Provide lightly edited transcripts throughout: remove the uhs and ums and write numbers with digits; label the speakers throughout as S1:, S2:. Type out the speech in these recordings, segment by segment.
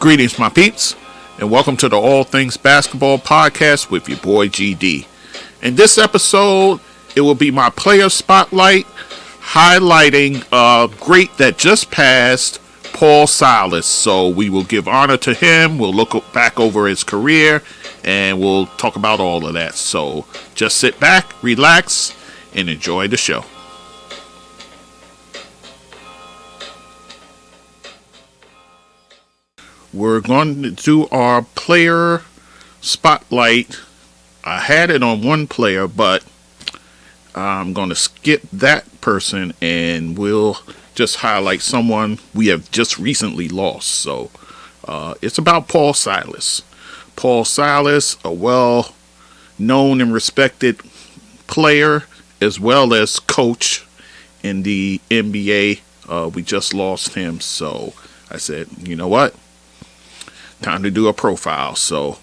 S1: Greetings, my peeps, and welcome to the All Things Basketball Podcast with your boy GD. In this episode, it will be my player spotlight highlighting a great that just passed, Paul Silas. So we will give honor to him, we'll look back over his career, and we'll talk about all of that. So just sit back, relax, and enjoy the show. We're going to do our player spotlight. I had it on one player, but I'm going to skip that person and we'll just highlight someone we have just recently lost. So it's about Paul Silas. Paul Silas, a well-known and respected player as well as coach in the NBA. We just lost him. So I said, you know what? Time to do a profile. So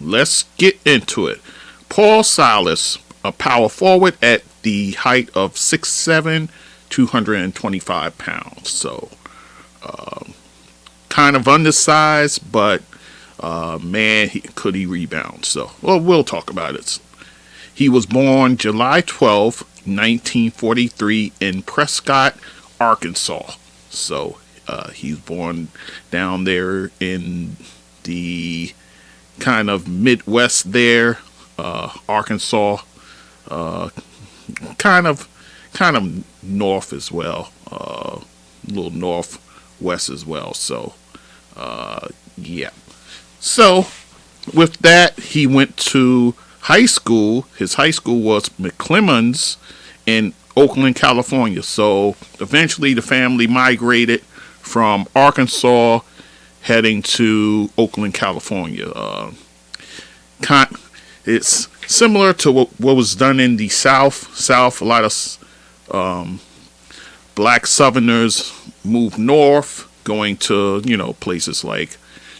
S1: let's get into it. Paul Silas, a power forward at the height of 6'7", 225 pounds. So kind of undersized, but man, could he rebound. So we'll talk about it. He was born July 12, 1943 in Prescott, Arkansas. So he's born down there in the kind of Midwest there, Arkansas, kind of north as well, a little northwest as well. So, yeah. So, with that, he went to high school. His high school was McClymonds in Oakland, California. So, eventually the family migrated from Arkansas heading to Oakland, California. It's similar to what was done in the South. A lot of black Southerners moved north, going to places like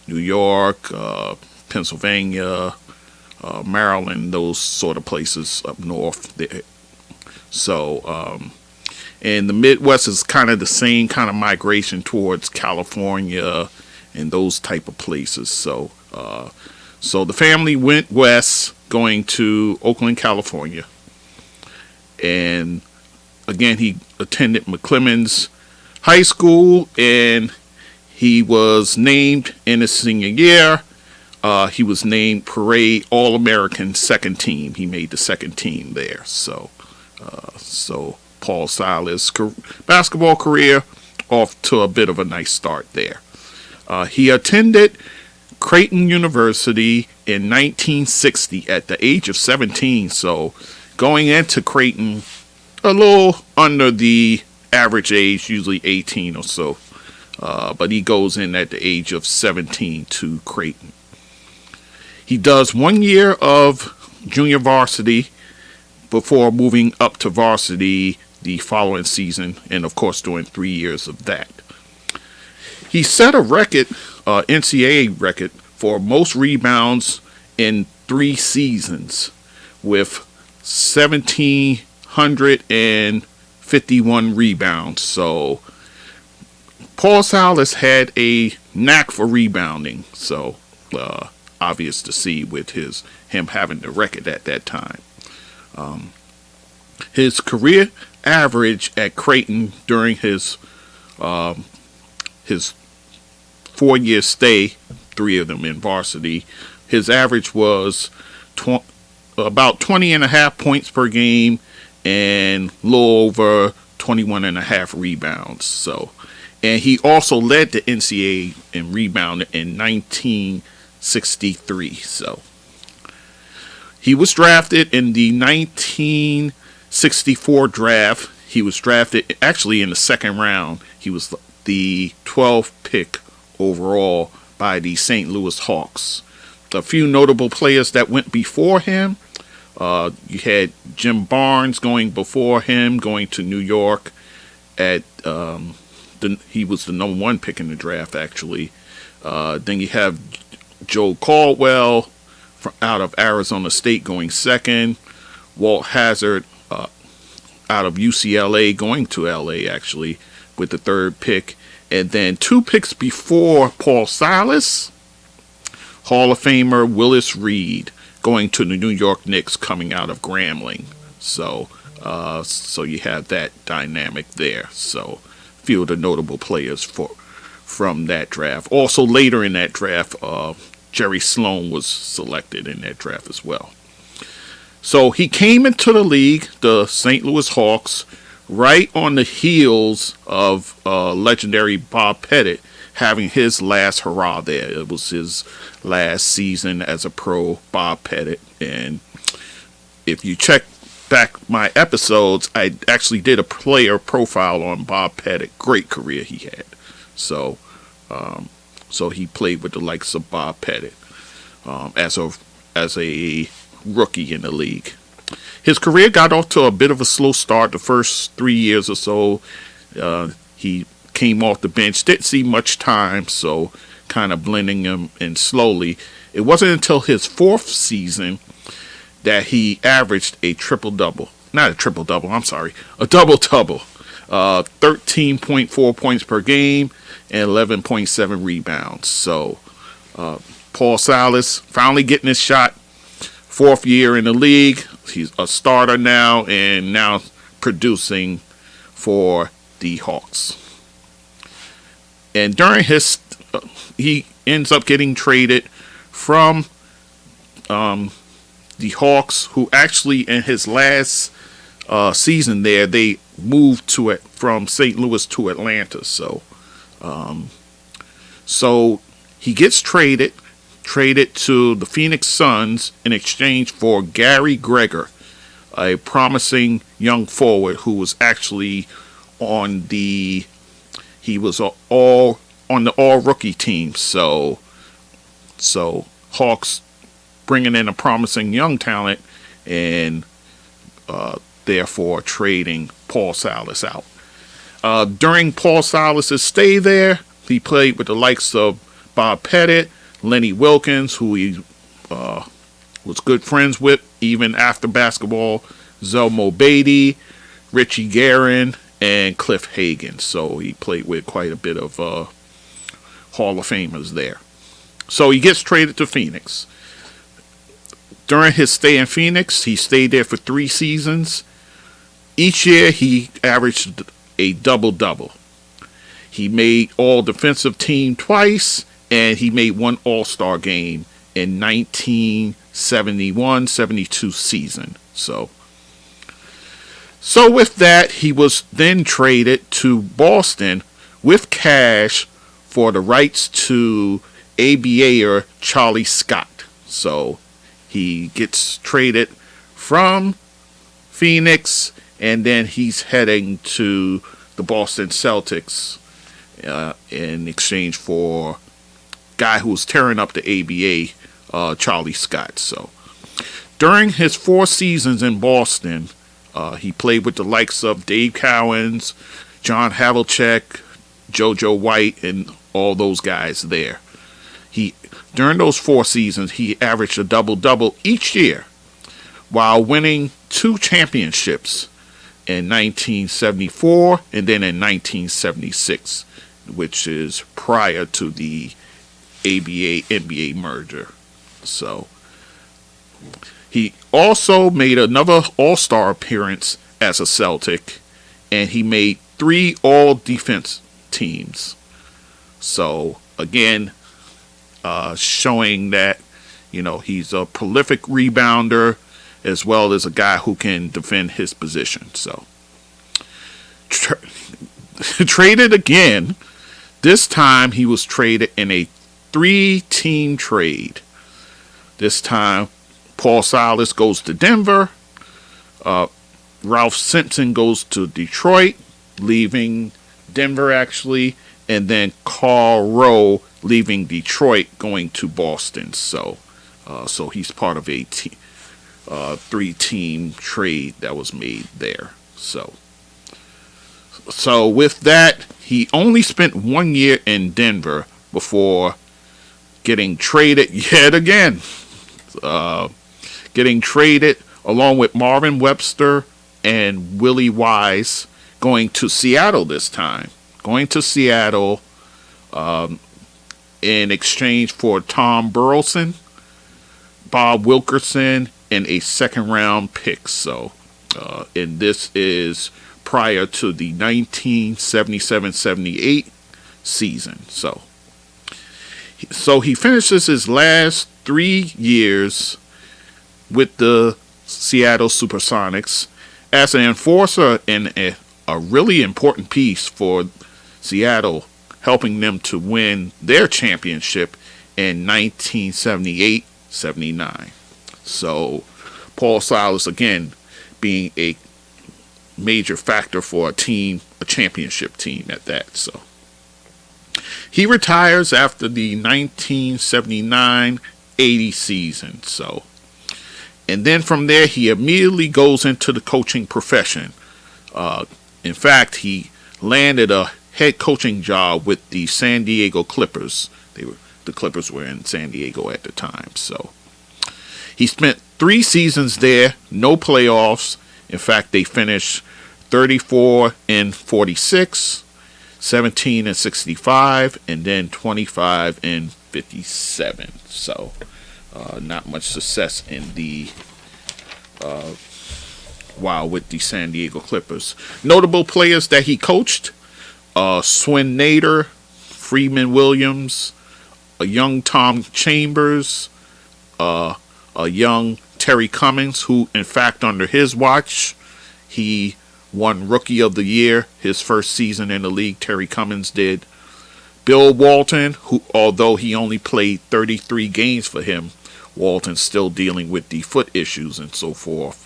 S1: New York, Pennsylvania, Maryland, those sort of places up north there. So and the Midwest is kind of the same kind of migration towards California and those type of places. So so the family went west, going to Oakland, California. And again, he attended McClymonds High School, and he was named in his senior year. He was named Parade All-American second team. He made the second team there. So Paul Silas' basketball career off to a bit of a nice start there. He attended Creighton University in 1960 at the age of 17. So going into Creighton a little under the average age, usually 18 or so. But he goes in at the age of 17 to Creighton. He does 1 year of junior varsity before moving up to varsity the following season, and of course doing 3 years of that. He set a record, NCAA record, for most rebounds in 3 seasons with 1,751 rebounds. So Paul Silas had a knack for rebounding. So obvious to see with him having the record at that time. His career average at Creighton during his 4-year stay, 3 of them in varsity, his average was about 20.5 points per game and a little over 21.5 rebounds. So, and he also led the NCAA in rebounding in 1963. So he was drafted in the 1964 draft. He was drafted actually in the second round. He was the 12th pick overall by the St. Louis Hawks. A few notable players that went before him. You had Jim Barnes going before him, going to New York. He was the number 1 pick in the draft, actually. Then you have Joe Caldwell out of Arizona State going second. Walt Hazard out of UCLA going to LA, actually, with the 3rd pick. And then 2 picks before Paul Silas, Hall of Famer Willis Reed, going to the New York Knicks, coming out of Grambling. So you have that dynamic there. So a few of the notable players from that draft. Also later in that draft, Jerry Sloan was selected in that draft as well. So he came into the league, the St. Louis Hawks, right on the heels of legendary Bob Pettit having his last hurrah there. It was his last season as a pro, Bob Pettit. And if you check back my episodes, I actually did a player profile on Bob Pettit. Great career he had. So he played with the likes of Bob Pettit as a rookie in the league. His career got off to a bit of a slow start the first 3 years or so. He came off the bench, didn't see much time, so kind of blending him in slowly. It wasn't until his 4th season that he averaged a triple-double. Not a triple-double, I'm sorry. A double-double. 13.4 points per game and 11.7 rebounds. So Paul Silas finally getting his shot. 4th year in the league. He's a starter now and now producing for the Hawks. And during he ends up getting traded from the Hawks, who actually in his last season there, they moved to it from St. Louis to Atlanta. So he gets traded to the Phoenix Suns in exchange for Gary Gregor, a promising young forward who was actually on the all rookie team. So Hawks bringing in a promising young talent and therefore trading Paul Silas out. During Paul Silas's stay there, he played with the likes of Bob Pettit, Lenny Wilkins, who he was good friends with even after basketball, Zelmo Beatty, Richie Guerin, and Cliff Hagan. So he played with quite a bit of Hall of Famers there. So he gets traded to Phoenix. During his stay in Phoenix, he stayed there for 3 seasons. Each year he averaged a double-double. He made all-defensive team twice, and he made 1 All-Star game in 1971-72 season. So with that, he was then traded to Boston with cash for the rights to ABAer Charlie Scott. So he gets traded from Phoenix, and then he's heading to the Boston Celtics in exchange for guy who was tearing up the ABA, Charlie Scott. So during his 4 seasons in Boston, he played with the likes of Dave Cowens, John Havlicek, JoJo White, and all those guys there. During those 4 seasons, he averaged a double-double each year while winning 2 championships in 1974 and then in 1976, which is prior to the ABA-NBA merger. So he also made another All-Star appearance as a Celtic, and he made 3 all-defense teams. So again, showing that he's a prolific rebounder as well as a guy who can defend his position. So traded again. This time he was traded in a 3-team trade. This time Paul Silas goes to Denver. Ralph Simpson goes to Detroit, leaving Denver actually, and then Carl Rowe leaving Detroit, going to Boston. So he's part of a 3-team trade that was made there. So with that, he only spent 1 year in Denver before getting traded yet again. Getting traded along with Marvin Webster and Willie Wise, going to Seattle this time. going to Seattle in exchange for Tom Burleson, Bob Wilkerson, and a second-round pick. So, and this is prior to the 1977-78 season. So he finishes his last 3 years with the Seattle Supersonics as an enforcer and a really important piece for Seattle, helping them to win their championship in 1978-79. So Paul Silas, again, being a major factor for a championship team at that. So he retires after the 1979-80 season. So, and then from there, he immediately goes into the coaching profession. In fact, he landed a head coaching job with the San Diego Clippers. The Clippers were in San Diego at the time. So he spent 3 seasons there, no playoffs. In fact, they finished 34-46, 17-65, and then 25-57. So, not much success in the while with the San Diego Clippers. Notable players that he coached: Swin Nader, Freeman Williams, a young Tom Chambers, a young Terry Cummings, who, in fact, under his watch, he won Rookie of the Year his first season in the league. Terry Cummings did. Bill Walton, who, although he only played 33 games for him, Walton's still dealing with the foot issues and so forth.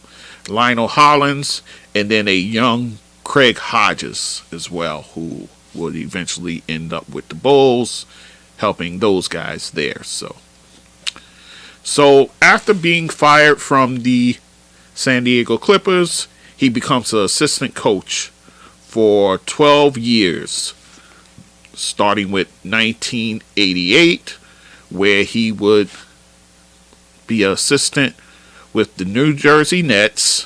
S1: Lionel Hollins, and then a young Craig Hodges as well, who would eventually end up with the Bulls, helping those guys there. So after being fired from the San Diego Clippers, he becomes an assistant coach for 12 years, starting with 1988, where he would be an assistant with the New Jersey Nets,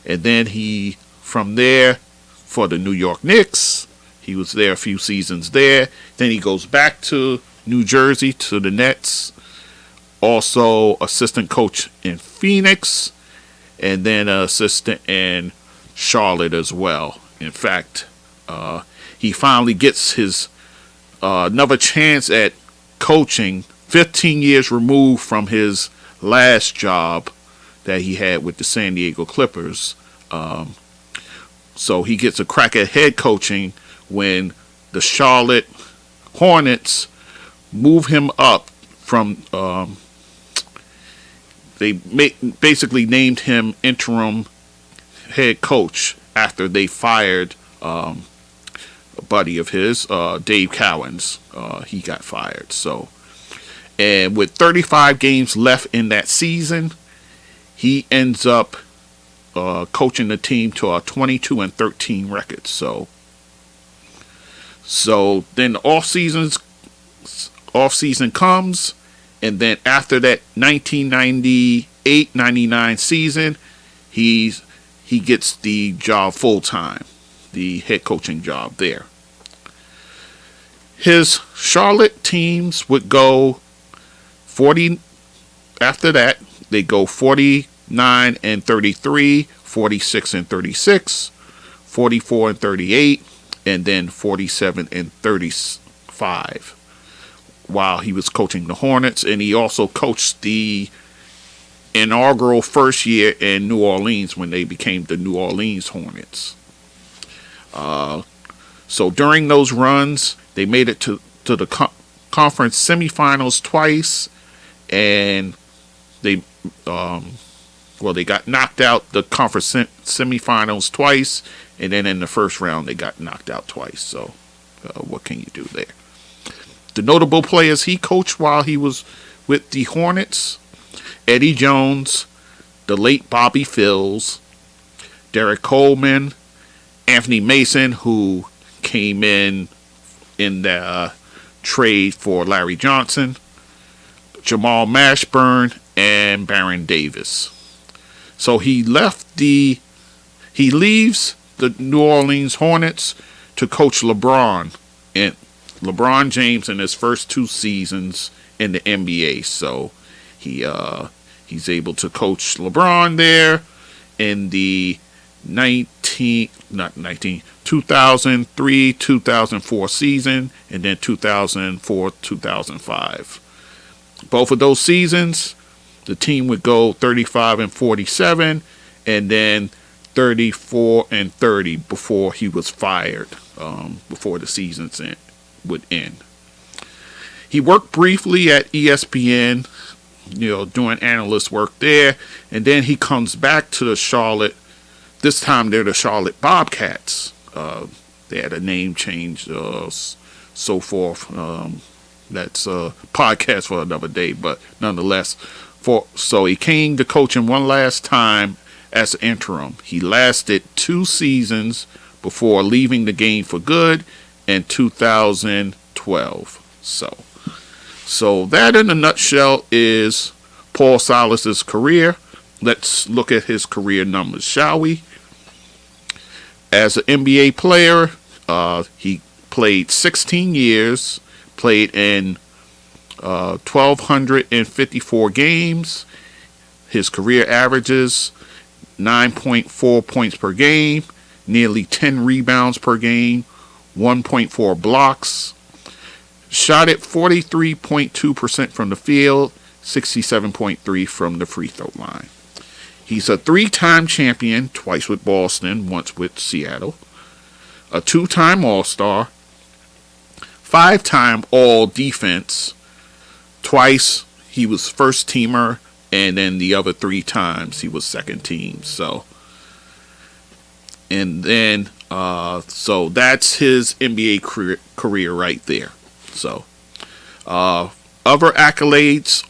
S1: and then from there for the New York Knicks. He was there a few seasons there. Then he goes back to New Jersey to the Nets. Also assistant coach in Phoenix, and then assistant in Charlotte as well. In fact, he finally gets his another chance at coaching 15 years removed from his last job that he had with the San Diego Clippers. So he gets a crack at head coaching when the Charlotte Hornets move him up from they basically named him interim head coach after they fired a buddy of his, Dave Cowens. He got fired. So, and with 35 games left in that season, he ends up coaching the team to a 22-13 record. So then the off season comes. And then after that 1998-99 season, he gets the job full time, the head coaching job there. His Charlotte teams would go 40. After that, they go 49-33, 46-36, 44-38, and then 47-35. While he was coaching the Hornets, and he also coached the inaugural first year in New Orleans when they became the New Orleans Hornets. So during those runs, they made it to the conference semifinals twice, and they got knocked out the conference semifinals twice, and then in the first round they got knocked out twice. So what can you do there? The notable players he coached while he was with the Hornets: Eddie Jones, the late Bobby Phills, Derek Coleman, Anthony Mason, who came in the trade for Larry Johnson, Jamal Mashburn, and Baron Davis. So he leaves the New Orleans Hornets to coach LeBron James in his first 2 seasons in the NBA. So he's able to coach LeBron there in the 2003-2004 season, and then 2004-2005. Both of those seasons, the team would go 35-47, and then 34-30 before he was fired, before the season would end. He worked briefly at ESPN, doing analyst work there, and then he comes back to the Charlotte. This time they're the Charlotte Bobcats. They had a name change, so forth. That's a podcast for another day, but nonetheless, so he came to coach him one last time as an interim. He lasted 2 seasons before leaving the game for good in 2012. So that in a nutshell is Paul Silas's career. Let's look at his career numbers, shall we? As an NBA player, he played 16 years, played in 1,254 games. His career averages 9.4 points per game, nearly 10 rebounds per game, 1.4 blocks. Shot at 43.2% from the field, 67.3% from the free throw line. He's a 3-time champion, twice with Boston, once with Seattle. A 2-time All-Star. 5-time All-Defense. Twice he was first teamer, and then the other 3 times he was second team. So that's his NBA career right there. So other accolades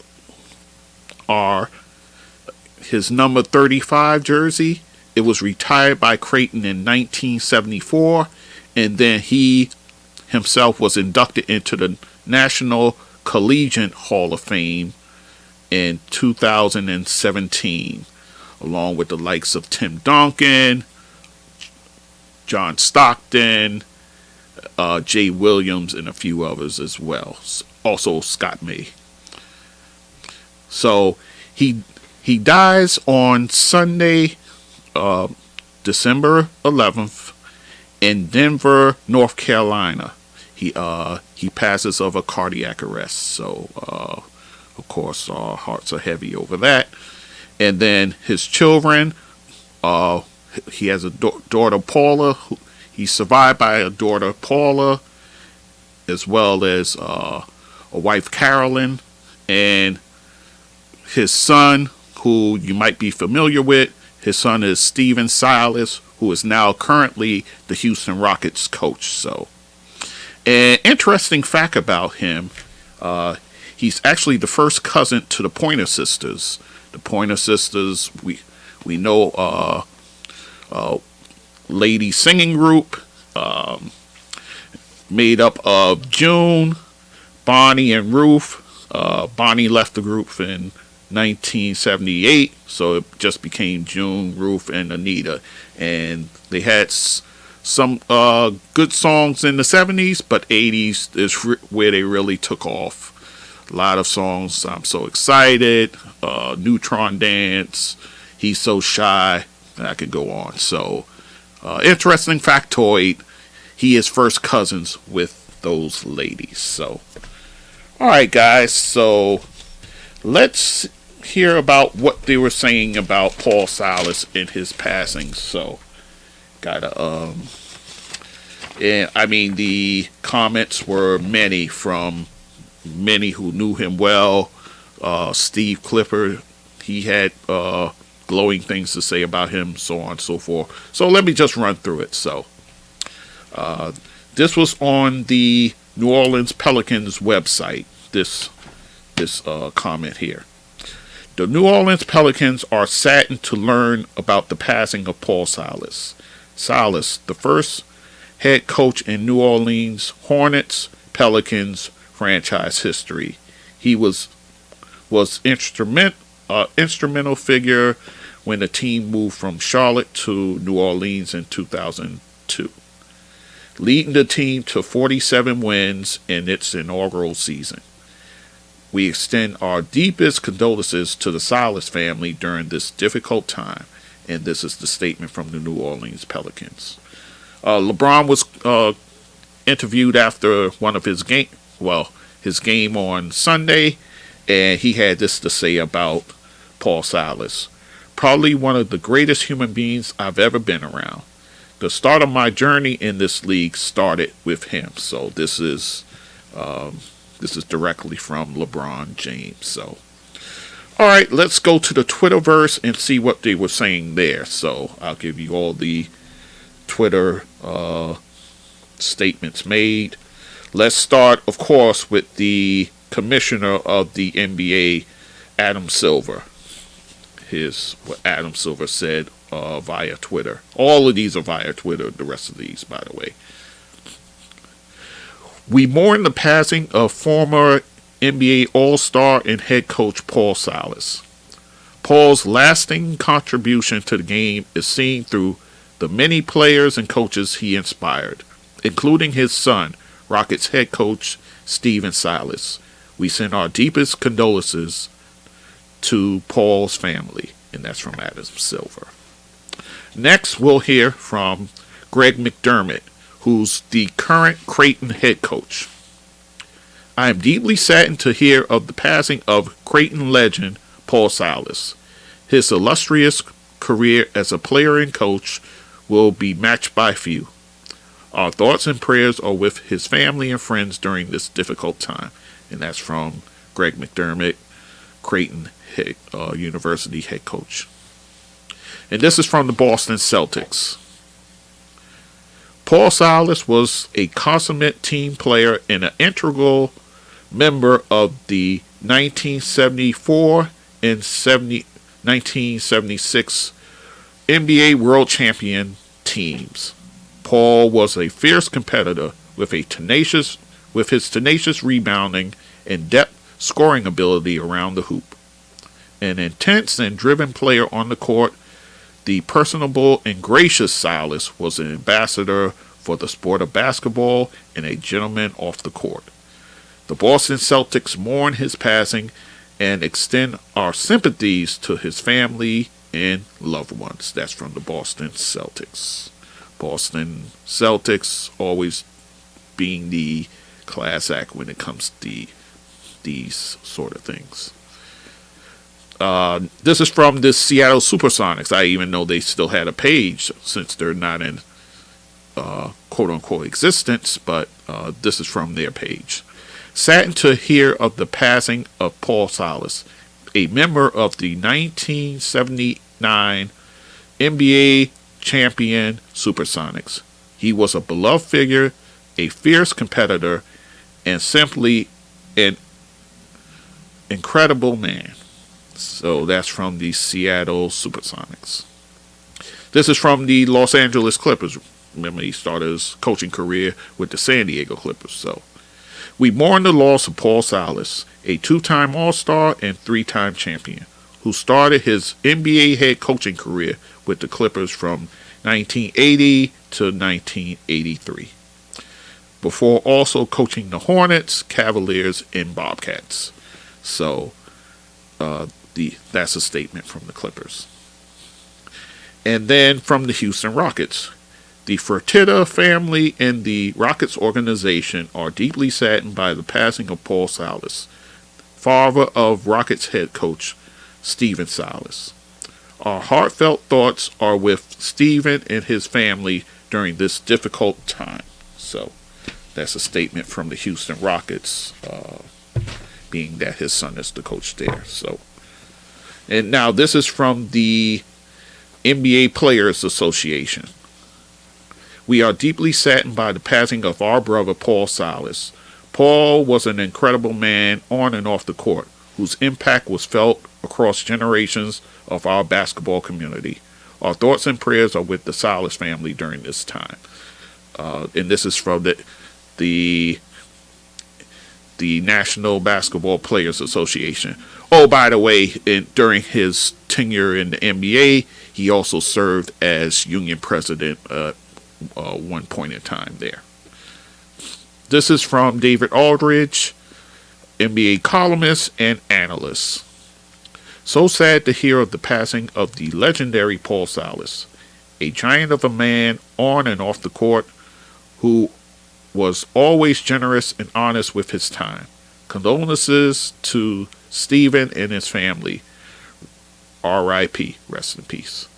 S1: are his number 35 jersey. It was retired by Creighton in 1974, and then he himself was inducted into the National Collegiate Hall of Fame in 2017, along with the likes of Tim Duncan, John Stockton, Jay Williams, and a few others as well. Also Scott May. So he dies on Sunday, December 11th, in Denver, North Carolina. He passes of a cardiac arrest. So of course our hearts are heavy over that. And then his children, he has a daughter, Paula. He's survived by a daughter, Paula, as well as a wife, Carolyn, and his son, who you might be familiar with. His son is Silas, who is now currently the Houston Rockets coach. So, an interesting fact about him, he's actually the first cousin to the Pointer Sisters. The Pointer Sisters, we know, lady singing group, made up of June, Bonnie, and Ruth. Bonnie left the group in 1978, so it just became June, Ruth, and Anita. And they had some good songs in the 70s, but 80s is where they really took off. A lot of songs, I'm So Excited, Neutron Dance, He's So Shy, and I could go on. So, interesting factoid, he is first cousins with those ladies. So, alright guys, so let's hear about what they were saying about Paul Silas in his passing. So, and I mean, the comments were many from many who knew him well. Steve Clifford, he had glowing things to say about him, so on and so forth. So let me just run through it. So, this was on the New Orleans Pelicans website. This comment here. The New Orleans Pelicans are saddened to learn about the passing of Paul Silas. Silas, the first head coach in New Orleans Hornets Pelicans franchise history. He was instrumental figure when the team moved from Charlotte to New Orleans in 2002. leading the team to 47 wins in its inaugural season. We extend our deepest condolences to the Silas family during this difficult time, and this is the statement from the New Orleans Pelicans. LeBron was interviewed after one of his game on Sunday, and he had this to say about Paul Silas. Probably one of the greatest human beings I've ever been around. The start of my journey in this league started with him. So this is directly from LeBron James. So, all right, let's go to the Twitterverse and see what they were saying there. So I'll give you all the Twitter statements made. Let's start, of course, with the commissioner of the NBA, Adam Silver. Here's what Adam Silver said via Twitter. All of these are via Twitter, the rest of these, by the way. We mourn the passing of former NBA All-Star and head coach Paul Silas. Paul's lasting contribution to the game is seen through the many players and coaches he inspired, including his son, Rockets head coach Stephen Silas. We send our deepest condolences to Paul's family, and that's from Adam Silver. Next, we'll hear from Greg McDermott, who's the current Creighton head coach. I am deeply saddened to hear of the passing of Creighton legend Paul Silas. His illustrious career as a player and coach will be matched by few. Our thoughts and prayers are with his family and friends during this difficult time. And that's from Greg McDermott, Creighton University head coach. And this is from the Boston Celtics. Paul Silas was a consummate team player and an integral member of the 1974 and 1976 NBA World Champion teams. Paul was a fierce competitor with his tenacious rebounding and depth scoring ability around the hoop. An intense and driven player on the court, the personable and gracious Silas was an ambassador for the sport of basketball and a gentleman off the court. The Boston Celtics mourn his passing and extend our sympathies to his family and loved ones. That's from the Boston Celtics. Boston Celtics always being the class act when it comes to these sort of things. This is from the Seattle Supersonics. I even know they still had a page since they're not in quote-unquote existence, but this is from their page. Saddened to hear of the passing of Paul Silas, a member of the 1979 NBA champion Supersonics. He was a beloved figure, a fierce competitor, and simply an incredible man. So that's from the Seattle Supersonics. This is from the Los Angeles Clippers. Remember, he started his coaching career with the San Diego Clippers. So we mourn the loss of Paul Silas, a two-time All-Star and three-time champion, who started his NBA head coaching career with the Clippers from 1980 to 1983, before also coaching the Hornets, Cavaliers, and Bobcats. So that's a statement from the Clippers. And then from the Houston Rockets. The Fertitta family and the Rockets organization are deeply saddened by the passing of Paul Silas, father of Rockets head coach Stephen Silas. Our heartfelt thoughts are with Stephen and his family during this difficult time. So that's a statement from the Houston Rockets, being that his son is the coach there. So, and now this is from the NBA Players Association. We are deeply saddened by the passing of our brother Paul Silas. Paul was an incredible man on and off the court, whose impact was felt across generations of our basketball community. Our thoughts and prayers are with the Silas family during this time. And this is from the National Basketball Players Association. Oh, by the way, during his tenure in the NBA, he also served as union president one point in time there. This is from David Aldridge, NBA columnist and analyst. So sad to hear of the passing of the legendary Paul Silas, a giant of a man on and off the court who was always generous and honest with his time. Condolences to Stephen and his family. R.I.P. Rest in peace.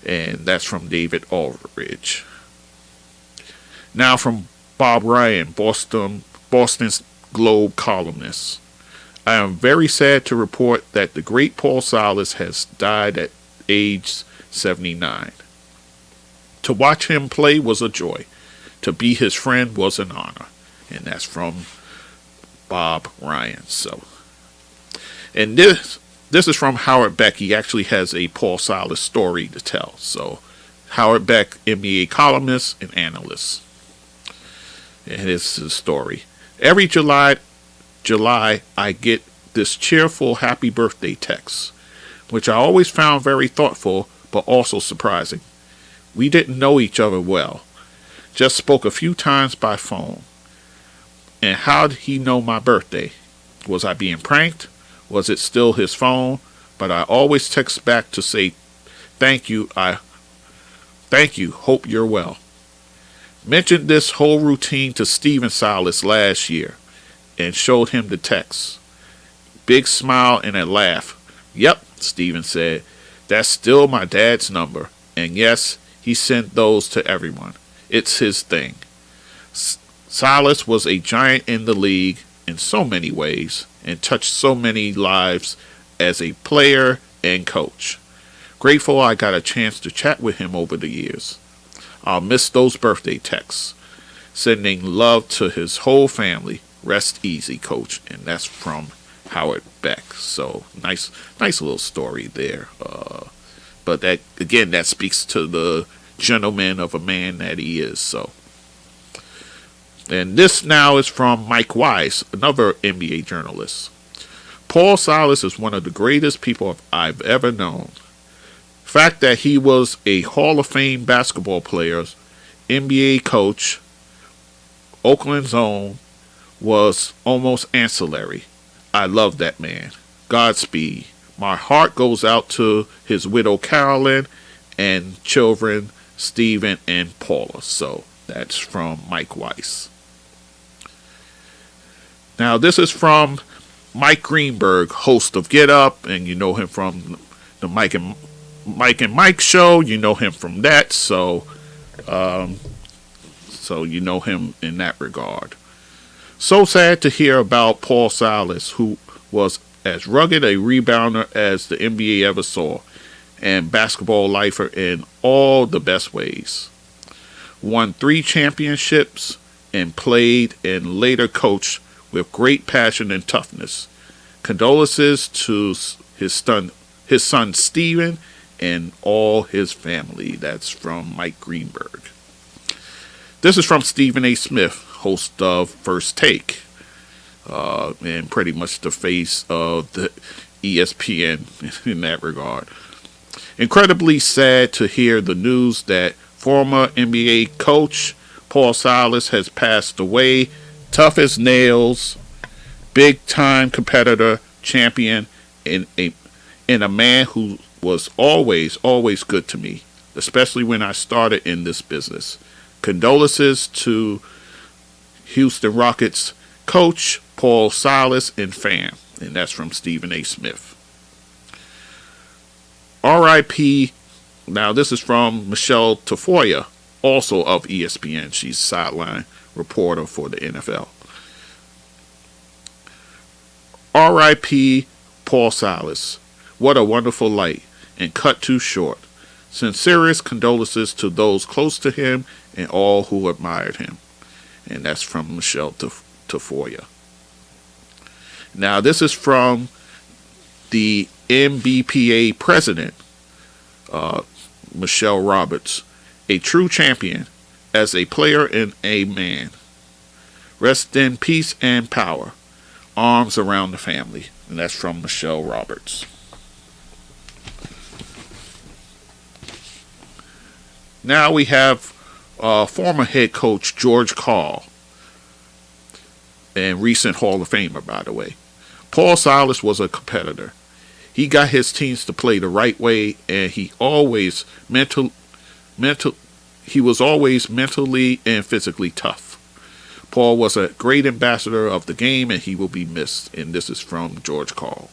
S1: And that's from David Aldridge. Now from Bob Ryan, Boston's Globe columnist. I am very sad to report that the great Paul Silas has died at age 79. To watch him play was a joy. To be his friend was an honor. And that's from Bob Ryan. And this is from Howard Beck. He actually has a Paul Silas story to tell. So, Howard Beck, NBA columnist and analyst. And here's his story. Every July, I get this cheerful happy birthday text, which I always found very thoughtful, but also surprising. We didn't know each other well. Just spoke a few times by phone. And how did he know my birthday? Was I being pranked? Was it still his phone? But I always text back to say, thank you, hope you're well. Mentioned this whole routine to Stephen Silas last year and showed him the text. Big smile and a laugh. Yep, Stephen said, that's still my dad's number. And yes, he sent those to everyone. It's his thing. Silas was a giant in the league in so many ways and touched so many lives as a player and coach. Grateful I got a chance to chat with him over the years. I'll miss those birthday texts. Sending love to his whole family. Rest easy, coach. And that's from Howard Beck. So nice little story there. But that speaks to the gentleman of a man that he is. So, and this now is from Mike Wise, another NBA journalist. Paul Silas is one of the greatest people I've ever known. Fact that he was a Hall of Fame basketball player, NBA coach, Oakland's own, was almost ancillary. I love that man. Godspeed. My heart goes out to his widow Carolyn and children Stephen and Paula. So that's from Mike Weiss. Now this is from Mike Greenberg, host of Get Up, and you know him from the Mike and Mike show. You know him from that, so you know him in that regard. So sad to hear about Paul Silas, who was as rugged a rebounder as the NBA ever saw, and basketball lifer in all the best ways. Won 3 championships and played and later coached with great passion and toughness. Condolences to his son Stephen and all his family. That's from Mike Greenberg. This is from Stephen A. Smith, host of First Take, and pretty much the face of the ESPN in that regard. Incredibly sad to hear the news that former NBA coach Paul Silas has passed away. Tough as nails, big time competitor, champion, and a man who was always good to me, especially when I started in this business. Condolences to Houston Rockets coach Paul Silas and fam. And that's from Stephen A. Smith. R.I.P. Now this is from Michelle Tafoya, also of ESPN. She's sideline reporter for the NFL. R.I.P. Paul Silas. What a wonderful light, and cut too short. Sincerest condolences to those close to him and all who admired him. And that's from Michelle Tafoya. Now this is from the MBPA president, Michelle Roberts. A true champion as a player and a man. Rest in peace and power. Arms around the family. And that's from Michelle Roberts. Now we have former head coach George Karl. and recent Hall of Famer, by the way. Paul Silas was a competitor. He got his teams to play the right way, and he was always mentally and physically tough. Paul was a great ambassador of the game, and he will be missed. And this is from George Carl.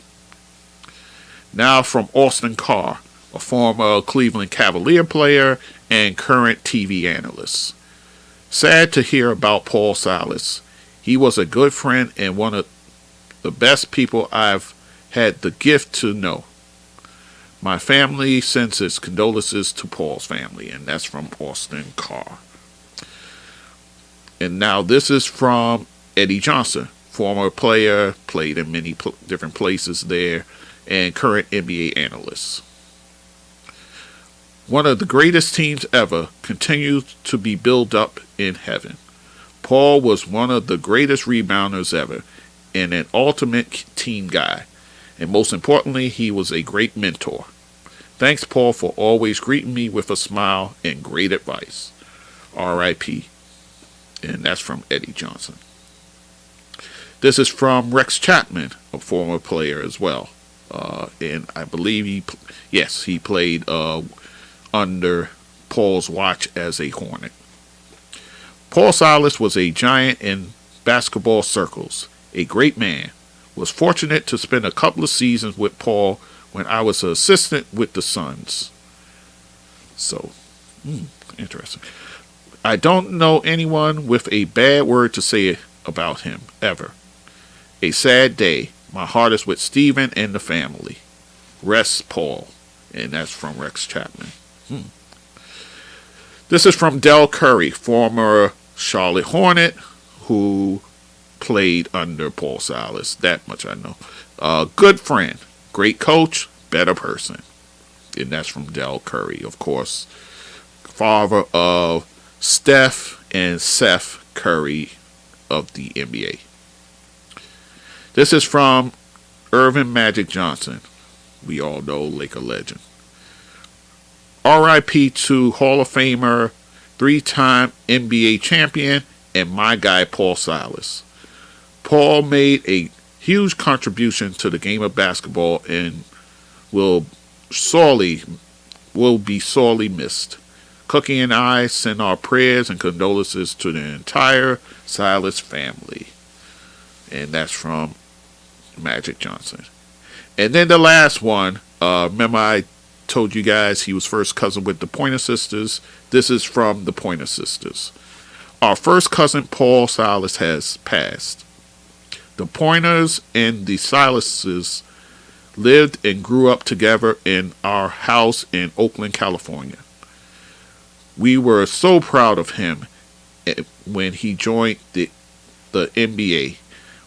S1: Now from Austin Carr, a former Cleveland Cavalier player and current TV analyst. Sad to hear about Paul Silas. He was a good friend and one of the best people I've had the gift to know. My family sends its condolences to Paul's family, and that's from Austin Carr. And now this is from Eddie Johnson, former player, played in many different places there, and current NBA analyst. One of the greatest teams ever continues to be built up in heaven. Paul was one of the greatest rebounders ever and an ultimate team guy. And most importantly, he was a great mentor. Thanks, Paul, for always greeting me with a smile and great advice. R.I.P. And that's from Eddie Johnson. This is from Rex Chapman, a former player as well. And I believe he played under Paul's watch as a Hornet. Paul Silas was a giant in basketball circles, a great man. Was fortunate to spend a couple of seasons with Paul when I was an assistant with the Suns. So, interesting. I don't know anyone with a bad word to say about him, ever. A sad day. My heart is with Stephen and the family. Rest Paul. And that's from Rex Chapman. This is from Del Curry, former Charlotte Hornet, who played under Paul Silas. That much I know. Good friend. Great coach. Better person. And that's from Del Curry, of course. Father of Steph and Seth Curry of the NBA. This is from Irvin Magic Johnson. We all know Laker legend. R.I.P. to Hall of Famer, 3-time NBA champion, and my guy Paul Silas. Paul made a huge contribution to the game of basketball and will be sorely missed. Cookie and I send our prayers and condolences to the entire Silas family. And that's from Magic Johnson. And then the last one, remember I told you guys he was first cousin with the Pointer Sisters. This is from the Pointer Sisters. Our first cousin Paul Silas has passed. The Pointers and the Silases lived and grew up together in our house in Oakland, California. We were so proud of him when he joined the NBA.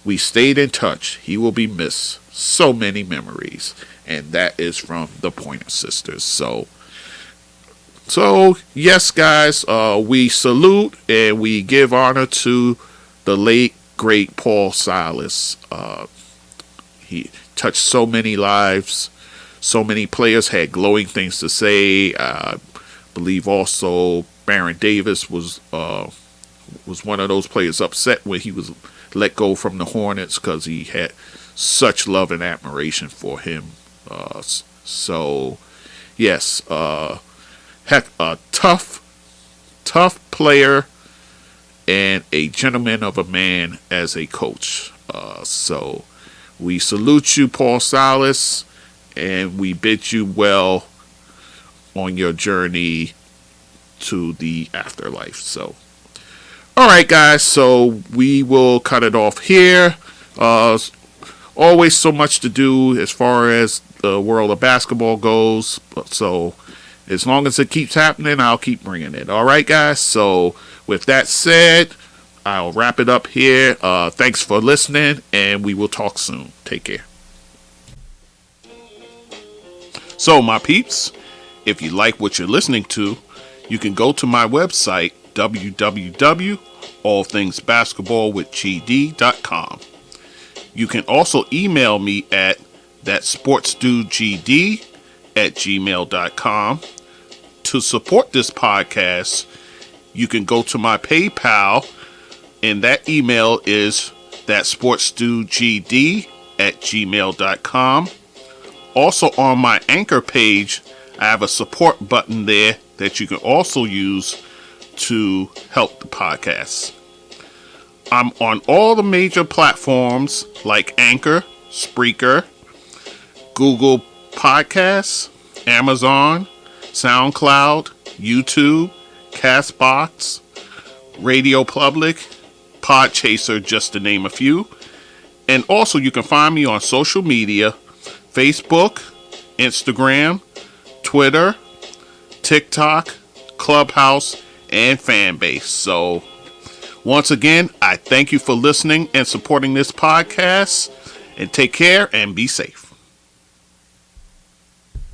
S1: We stayed in touch. He will be missed. So many memories. And that is from the Pointer Sisters. So yes, guys, we salute and we give honor to the late, great Paul Silas. He touched so many lives. So many players had glowing things to say. I believe also Baron Davis was one of those players upset when he was let go from the Hornets because he had such love and admiration for him. So yes, heck, a tough player and a gentleman of a man as a coach. So we salute you, Paul Silas, and we bid you well on your journey to the afterlife. So, all right, guys. So we will cut it off here. Always so much to do as far as the world of basketball goes. So as long as it keeps happening, I'll keep bringing it. All right, guys. So with that said, I'll wrap it up here. Thanks for listening, and we will talk soon. Take care. So, my peeps, if you like what you're listening to, you can go to my website, www.allthingsbasketballwithgd.com. You can also email me at thatsportsdudegd@gmail.com. To support this podcast, you can go to my PayPal, and that email is That's sportsstewgd@gmail.com. Also on my Anchor page, I have a support button there that you can also use to help the podcast. I'm on all the major platforms like Anchor, Spreaker, Google Podcasts, Amazon, SoundCloud, YouTube, Castbox, Radio Public, Podchaser, just to name a few. And also you can find me on social media, Facebook, Instagram, Twitter, TikTok, Clubhouse, and Fanbase. So once again, I thank you for listening and supporting this podcast, and take care and be safe.